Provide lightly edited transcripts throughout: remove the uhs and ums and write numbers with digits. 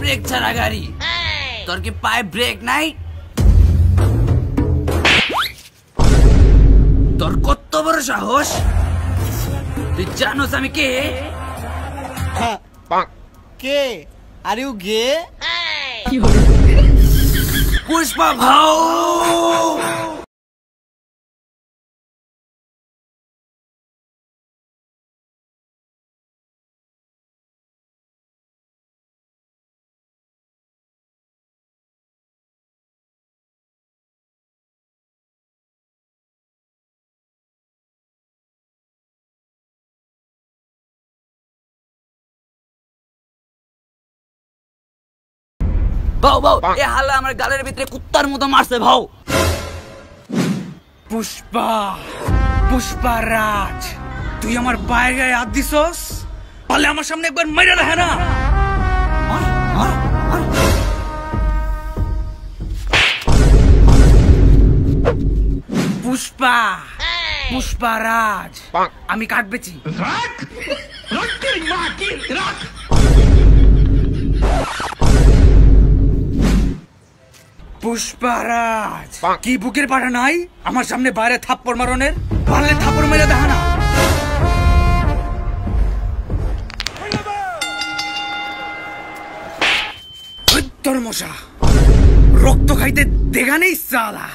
Break ছাড়া গাড়ি। তোর কি পায়ে ব্রেক নাই? তোর কত বড় সাহস? তুই জানোস আমি কে? কে? আর ইউ গে? পুষ্পা ভাও। ভাও ভাও, এ হালা আমার গালের ভিতরে কুত্তার মতো মারছে ভাও। পুষ্পা, পুষ্পা রাজ, তুই আমার পায়ে গায়ে হাত দিছস? পারলে আমার সামনে একবার মেরে রাখে না। পুষ্পা, পুষ্পা রাজ, আমি কাঠ বেচি। পুষ্পারাজ, কি বুকের পাটা নাই আমার সামনে বাইরে থাপ্পড় মারনের? পারলে থাপ্পড় মেরে দেখা না। তোর মশা রক্ত খাইতে দেখা নেই সালা।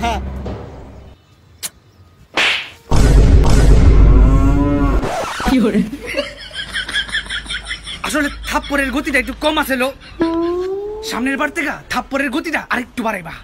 হ্যাঁ, আসলে থাপ্পড়ের গতিটা একটু কম আছে লো। সামনের বার থেকে থাপ্পড়ের গতিটা আরেকটু বাড়াইবা।